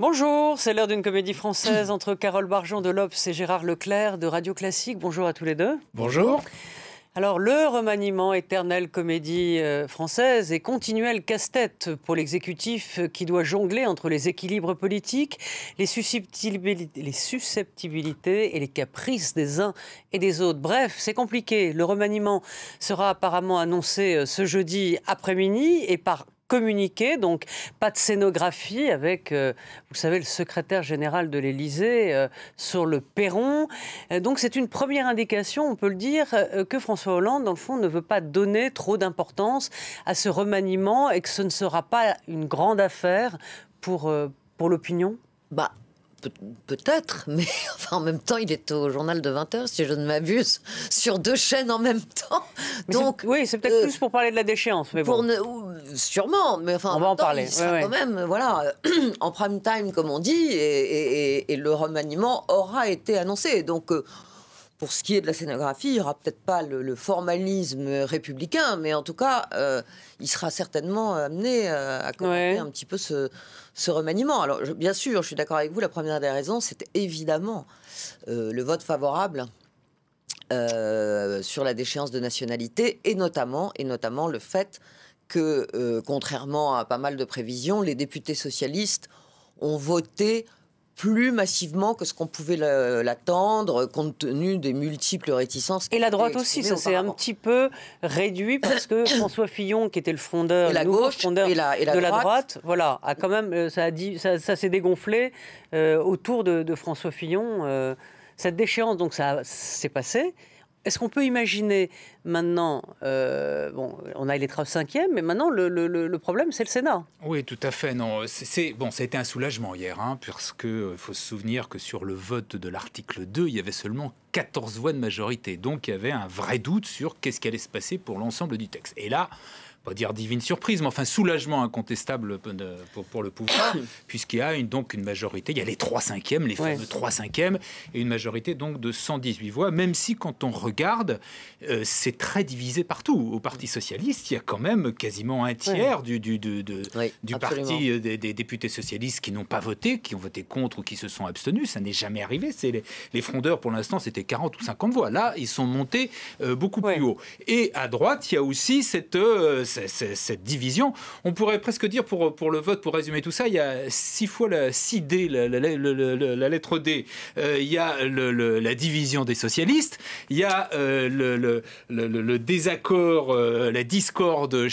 Bonjour, c'est l'heure d'une comédie française entre Carole Barjon de l'Obs et Gérard Leclerc de Radio Classique. Bonjour à tous les deux. Bonjour. Alors, le remaniement, éternelle comédie française et continuel casse-tête pour l'exécutif qui doit jongler entre les équilibres politiques, les susceptibilités et les caprices des uns et des autres. Bref, c'est compliqué. Le remaniement sera apparemment annoncé ce jeudi après-midi et par communiqué, donc pas de scénographie avec, vous savez, le secrétaire général de l'Élysée sur le perron. Donc c'est une première indication, on peut le dire, que François Hollande, dans le fond, ne veut pas donner trop d'importance à ce remaniement et que ce ne sera pas une grande affaire pour l'opinion. Peut-être, mais enfin, en même temps, il est au journal de 20h, si je ne m'abuse, sur 2 chaînes en même temps. Donc, oui, c'est peut-être plus pour parler de la déchéance. Mais bon. Sûrement, mais enfin, on va en parler. Il sera quand même, voilà, en prime time, comme on dit, et le remaniement aura été annoncé. Donc, pour ce qui est de la scénographie, il n'y aura peut-être pas le formalisme républicain, mais en tout cas, il sera certainement amené à commenter un petit peu ce remaniement. Alors, bien sûr, je suis d'accord avec vous, la première des raisons, c'est évidemment le vote favorable sur la déchéance de nationalité, et notamment le fait que, contrairement à pas mal de prévisions, les députés socialistes ont voté plus massivement que ce qu'on pouvait l'attendre, compte tenu des multiples réticences. Et la droite aussi, ça s'est un petit peu réduit parce que François Fillon, qui était le fondeur, la nouveau gauche, fondeur et la de la droite, voilà, a quand même, ça s'est dégonflé autour de François Fillon. Cette déchéance, donc ça s'est passé. Est-ce qu'on peut imaginer maintenant, bon, on a l'épreuve 5e, mais maintenant le problème c'est le Sénat. Oui, tout à fait. Non, bon, ça a été un soulagement hier, parce que faut se souvenir que sur le vote de l'article 2, il y avait seulement 14 voix de majorité. Donc il y avait un vrai doute sur qu'est-ce qui allait se passer pour l'ensemble du texte. Et là, pas dire divine surprise, mais enfin soulagement incontestable pour le pouvoir, puisqu'il y a donc une majorité, il y a les 3/5e, les fameux 3/5e, et une majorité donc de 118 voix, même si quand on regarde, c'est très divisé partout. Au Parti Socialiste, il y a quand même quasiment un tiers du parti des députés socialistes qui n'ont pas voté, qui ont voté contre ou qui se sont abstenus. Ça n'est jamais arrivé. Les frondeurs, pour l'instant, c'était 40 ou 50 voix. Là, ils sont montés beaucoup plus haut. Et à droite, il y a aussi cette division. On pourrait presque dire, pour le vote, pour résumer tout ça, il y a 6 fois la 6D, la lettre D. Il y a la division des socialistes. Il y a le désaccord, la discorde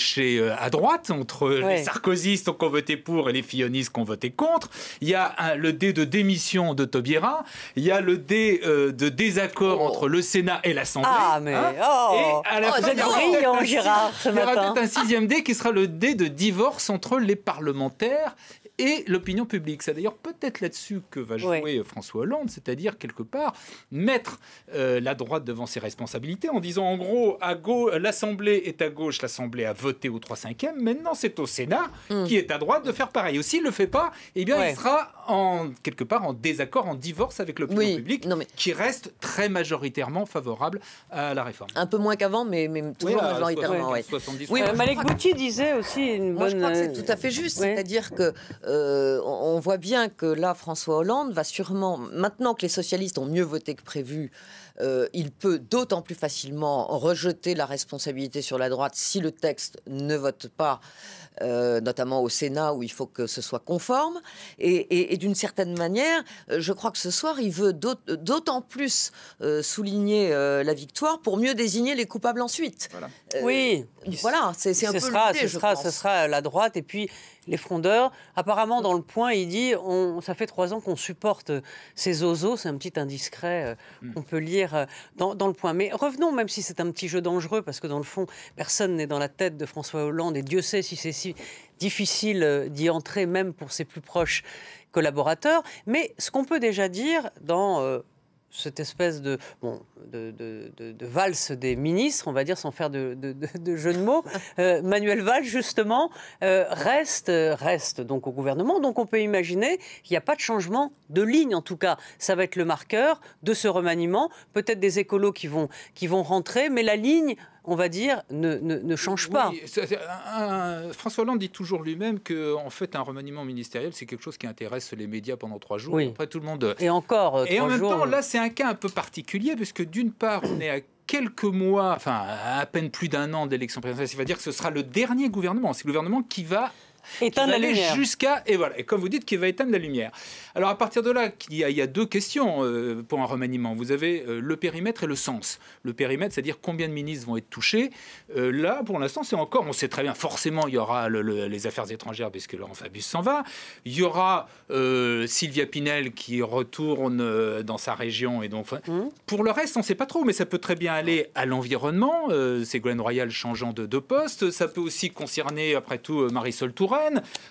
à droite entre les sarkozystes qui ont voté pour et les fillonistes qui ont voté contre. Il y a le D de démission de Taubira. Il y a le D de désaccord entre le Sénat et l'Assemblée. Ah, mais... Et à la fin, c'est brillant, Gérard, ce matin. Il y aura peut-être un 6e D qui sera le D de divorce entre les parlementaires et l'opinion publique. C'est d'ailleurs peut-être là-dessus que va jouer François Hollande, c'est-à-dire quelque part mettre la droite devant ses responsabilités en disant en gros, l'Assemblée est à gauche, l'Assemblée a voté au 3/5e, maintenant c'est au Sénat qui est à droite de faire pareil. Ou s'il ne le fait pas, eh bien il sera quelque part en désaccord, en divorce avec l'opinion publique, qui reste très majoritairement favorable à la réforme. Un peu moins qu'avant, mais toujours majoritairement. 70. Malek Bouti disait aussi une bonne... je crois que c'est tout à fait juste, c'est-à-dire que on voit bien que là, François Hollande va sûrement, maintenant que les socialistes ont mieux voté que prévu, il peut d'autant plus facilement rejeter la responsabilité sur la droite si le texte ne vote pas, notamment au Sénat où il faut que ce soit conforme. Et d'une certaine manière, je crois que ce soir, il veut d'autant plus souligner la victoire pour mieux désigner les coupables ensuite. Voilà, c'est un peu l'idée, je pense. Ce sera la droite et puis les frondeurs. Apparemment, dans Le Point, il dit ça fait 3 ans qu'on supporte ces ozos. C'est un petit indiscret qu'on peut lire dans Le Point. Mais revenons, même si c'est un petit jeu dangereux, parce que dans le fond, personne n'est dans la tête de François Hollande, et Dieu sait si c'est si difficile d'y entrer, même pour ses plus proches collaborateurs. Mais ce qu'on peut déjà dire dans... cette espèce de valse des ministres, on va dire, sans faire de jeu de mots. Manuel Valls, justement, reste donc au gouvernement. Donc on peut imaginer qu'il n'y a pas de changement de ligne, en tout cas. Ça va être le marqueur de ce remaniement. Peut-être des écolos qui vont rentrer, mais la ligne, on va dire, ne change pas. Oui, François Hollande dit toujours lui-même qu'en fait, un remaniement ministériel, c'est quelque chose qui intéresse les médias pendant 3 jours. Oui. Après, tout le monde... Et encore, Et en même jours, temps, là, c'est un cas un peu particulier, puisque d'une part, on est à quelques mois, enfin, à peine plus d'1 an d'élection présidentielle. Ça veut dire que ce sera le dernier gouvernement. C'est le gouvernement qui va... éteindre la lumière. Et voilà, et comme vous dites, qui va éteindre la lumière. Alors à partir de là, il y a 2 questions pour un remaniement. Vous avez le périmètre et le sens. Le périmètre, c'est-à-dire combien de ministres vont être touchés. Là, pour l'instant, c'est encore, on sait très bien, forcément, il y aura les affaires étrangères, puisque Laurent Fabius s'en va. Il y aura Sylvia Pinel qui retourne dans sa région. Et donc, pour le reste, on ne sait pas trop, mais ça peut très bien aller à l'environnement. Ségolène Royal changeant de poste. Ça peut aussi concerner, après tout, Marisol Touraine.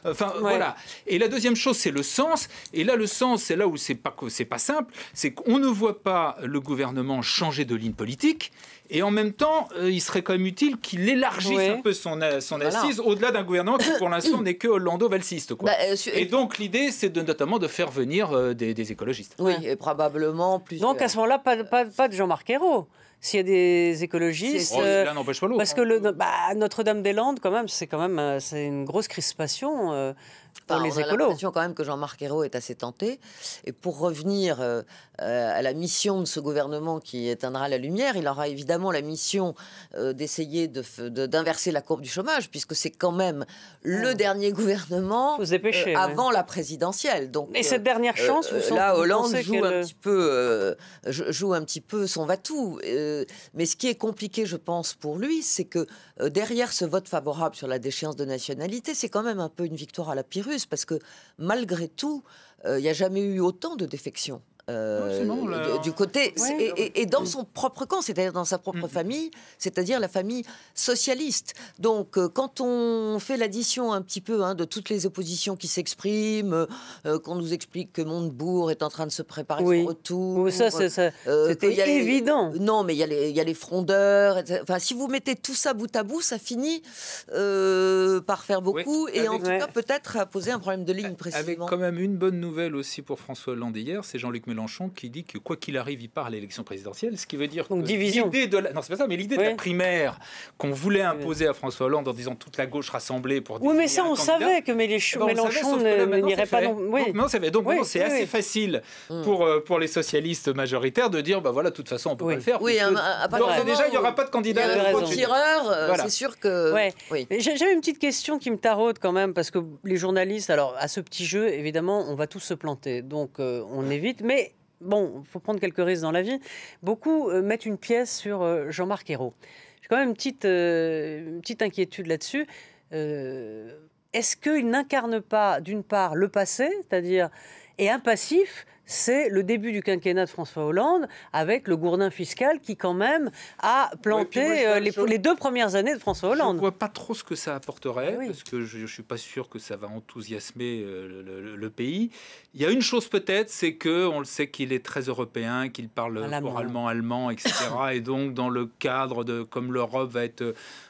Enfin, voilà. Et la deuxième chose, c'est le sens. Et là, le sens, c'est là où c'est pas simple. C'est qu'on ne voit pas le gouvernement changer de ligne politique. Et en même temps, il serait quand même utile qu'il élargisse un peu son assise au-delà d'un gouvernement qui, pour l'instant, n'est que hollando-valsiste. Et donc, l'idée, c'est notamment de faire venir des écologistes. Oui, et probablement plus... Donc, à ce moment-là, pas de Jean-Marc Ayrault. S'il y a des écologistes, l'un n'empêche pas l'autre. Parce que Notre-Dame-des-Landes, quand même, c'est une grosse crispation pour les écolos. On a l'impression quand même que Jean-Marc Ayrault est assez tenté. Et pour revenir à la mission de ce gouvernement qui éteindra la lumière, il aura évidemment la mission d'essayer d'inverser la courbe du chômage, puisque c'est quand même le dernier gouvernement avant la présidentielle. Donc, et cette dernière chance, là, Hollande joue un petit peu son va-tout. Mais ce qui est compliqué, je pense, pour lui, c'est que derrière ce vote favorable sur la déchéance de nationalité, c'est quand même un peu une victoire à la Pyrrhus, parce que malgré tout, il n'y a jamais eu autant de défections. Du côté et dans son propre camp, c'est-à-dire dans sa propre famille, c'est-à-dire la famille socialiste. Donc quand on fait l'addition un petit peu de toutes les oppositions qui s'expriment, qu'on nous explique que Montebourg est en train de se préparer son retour, c'était évident. Non, mais il y a les frondeurs. Enfin, si vous mettez tout ça bout à bout, ça finit par faire beaucoup et en tout cas peut-être à poser un problème de ligne précisément. Avec quand même une bonne nouvelle aussi pour François Hollande hier, c'est Jean-Luc Mélenchon qui dit que quoi qu'il arrive, il part à l'élection présidentielle, ce qui veut dire que l'idée de la primaire qu'on voulait imposer à François Hollande en disant toute la gauche rassemblée pour oui, mais ça on savait que Mélenchon n'irait pas donc c'est assez facile pour les socialistes majoritaires de dire voilà, de toute façon on peut pas le faire. Oui, déjà il n'y aura pas de candidat. C'est sûr que j'avais une petite question qui me taraude quand même, parce que les journalistes, alors à ce petit jeu évidemment on va tous se planter, donc on évite, mais bon, il faut prendre quelques risques dans la vie. Beaucoup mettent une pièce sur Jean-Marc Ayrault. J'ai quand même une petite inquiétude là-dessus. Est-ce qu'il n'incarne pas, d'une part, le passé, c'est-à-dire, et un passif, c'est le début du quinquennat de François Hollande, avec le gourdin fiscal qui, quand même, a planté les 2 premières années de François Hollande. Je ne vois pas trop ce que ça apporterait, parce que je ne suis pas sûr que ça va enthousiasmer le pays. Il y a une chose peut-être, c'est qu'on le sait qu'il est très européen, qu'il parle couramment allemand, etc. Et donc, dans le cadre de... Comme l'Europe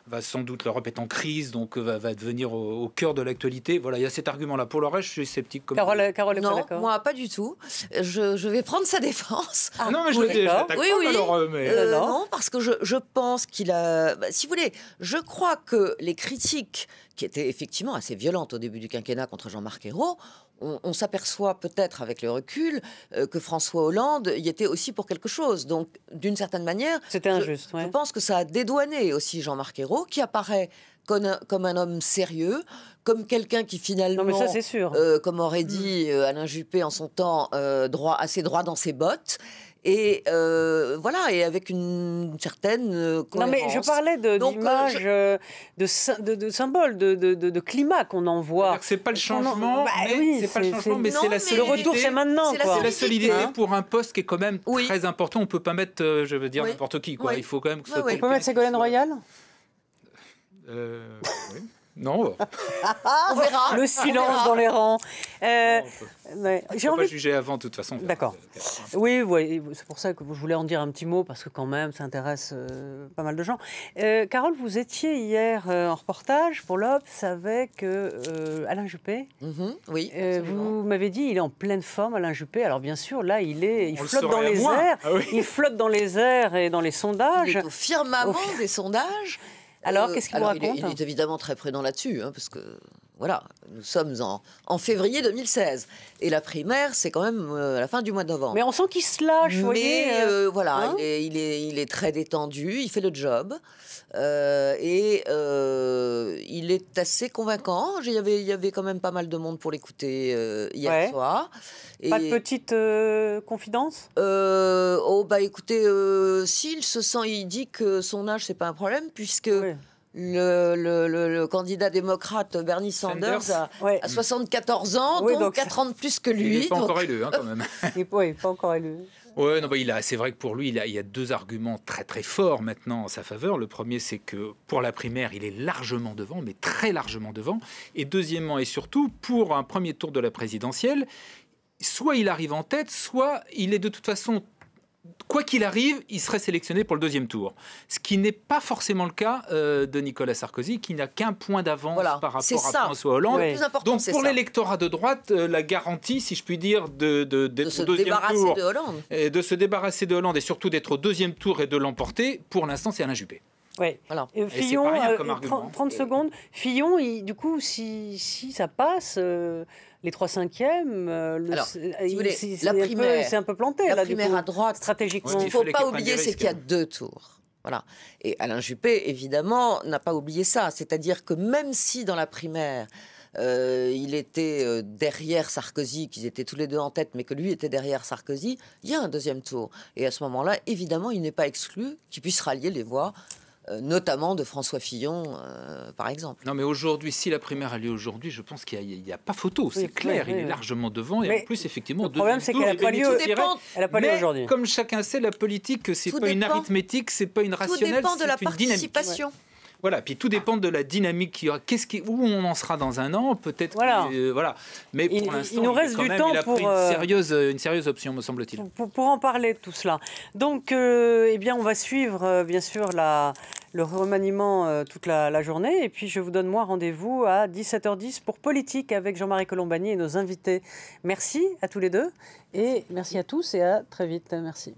va sans doute, l'Europe est en crise, donc va devenir au cœur de l'actualité. Voilà, il y a cet argument-là. Pour le reste, je suis sceptique. Carole est pas non, d'accord. Moi, pas du tout. Je vais prendre sa défense. Non, mais je le dis, j'attaque pas, alors, mais... non, parce que je pense qu'il a... si vous voulez, je crois que les critiques, qui étaient effectivement assez violentes au début du quinquennat contre Jean-Marc Ayrault, on s'aperçoit peut-être avec le recul que François Hollande y était aussi pour quelque chose. Donc, d'une certaine manière, c'était injuste. Je pense que ça a dédouané aussi Jean-Marc Ayrault, qui apparaît comme un homme sérieux, comme quelqu'un qui finalement, non, mais ça, c'est sûr. Comme aurait dit Alain Juppé en son temps, assez droit dans ses bottes. Et voilà, et avec une certaine cohérence. Non, mais je parlais d'image, de symbole, de climat qu'on envoie. C'est pas le changement, mais c'est le retour, c'est maintenant. C'est la solidité pour un poste qui est quand même très important. On peut pas mettre, je veux dire, n'importe qui. Il faut quand même que ça. On peut mettre Ségolène Royal. Oui. Non. On verra. Le silence dans les rangs. J'ai envie de juger avant, de toute façon. D'accord. Oui, c'est pour ça que je voulais en dire un petit mot, parce que quand même, ça intéresse pas mal de gens. Carole, vous étiez hier en reportage pour l'Obs avec Alain Juppé. Oui. Vous m'avez dit, il est en pleine forme, Alain Juppé. Alors bien sûr, là, il flotte dans les airs. Ah oui. Il flotte dans les airs et dans les sondages. Il est au firmament des sondages. Alors, qu'est-ce qu'il vous raconte? Il est évidemment très prudent là-dessus, parce que, voilà, nous sommes en février 2016. Et la primaire, c'est quand même à la fin du mois de novembre. Mais on sent qu'il se lâche, vous voyez. Voilà, hein, il est très détendu, il fait le job. Il est assez convaincant. Il y avait quand même pas mal de monde pour l'écouter hier soir. Pas de petite confidence? Écoutez, s'il se sent, il dit que son âge, c'est pas un problème, puisque le candidat démocrate Bernie Sanders a 74 ans, donc 4 ans de plus que lui. Il n'est pas encore élu, quand même. Oui, pas encore élu. Ouais, non, c'est vrai que pour lui, il y a deux arguments très très forts maintenant en sa faveur. Le premier, c'est que pour la primaire, il est largement devant, mais très largement devant. Et deuxièmement et surtout, pour un premier tour de la présidentielle, soit il arrive en tête, soit il est de toute façon, quoi qu'il arrive, il serait sélectionné pour le deuxième tour. Ce qui n'est pas forcément le cas de Nicolas Sarkozy, qui n'a qu'un point d'avance par rapport à François Hollande. Le plus important, donc pour l'électorat de droite, la garantie, si je puis dire, d'être au deuxième tour, de se débarrasser de Hollande et surtout d'être au deuxième tour et de l'emporter, pour l'instant, c'est Alain Juppé. Oui. Voilà. Fillon, 30 secondes. Fillon, du coup, si ça passe, les 3/5e, la primaire, c'est un peu planté. La là, primaire à droite, stratégiquement. Il ne faut pas oublier, c'est qu'il y a 2 tours. Voilà. Et Alain Juppé, évidemment, n'a pas oublié ça. C'est-à-dire que même si dans la primaire, il était derrière Sarkozy, qu'ils étaient tous les deux en tête, mais que lui était derrière Sarkozy, il y a un deuxième tour. Et à ce moment-là, évidemment, il n'est pas exclu qu'il puisse rallier les voix, notamment de François Fillon, par exemple. Non, mais aujourd'hui, si la primaire a lieu aujourd'hui, je pense qu'il n'y a pas photo, c'est clair, il est largement devant, et en plus, effectivement, le problème, c'est qu'elle n'a pas lieu aujourd'hui. Comme chacun sait, la politique, c'est pas une arithmétique, c'est pas une rationnelle, tout dépend de la une participation. Voilà, puis tout dépend de la dynamique qu'il y aura. Où on en sera dans un an, peut-être. Voilà. Mais pour l'instant, il nous reste du temps pour une sérieuse option, me semble-t-il. Pour en parler de tout cela. Donc, on va suivre, bien sûr, le remaniement toute la journée. Et puis, je vous donne, moi, rendez-vous à 17h10 pour Politique avec Jean-Marie Colombani et nos invités. Merci à tous les deux. Et merci à tous et à très vite. Merci.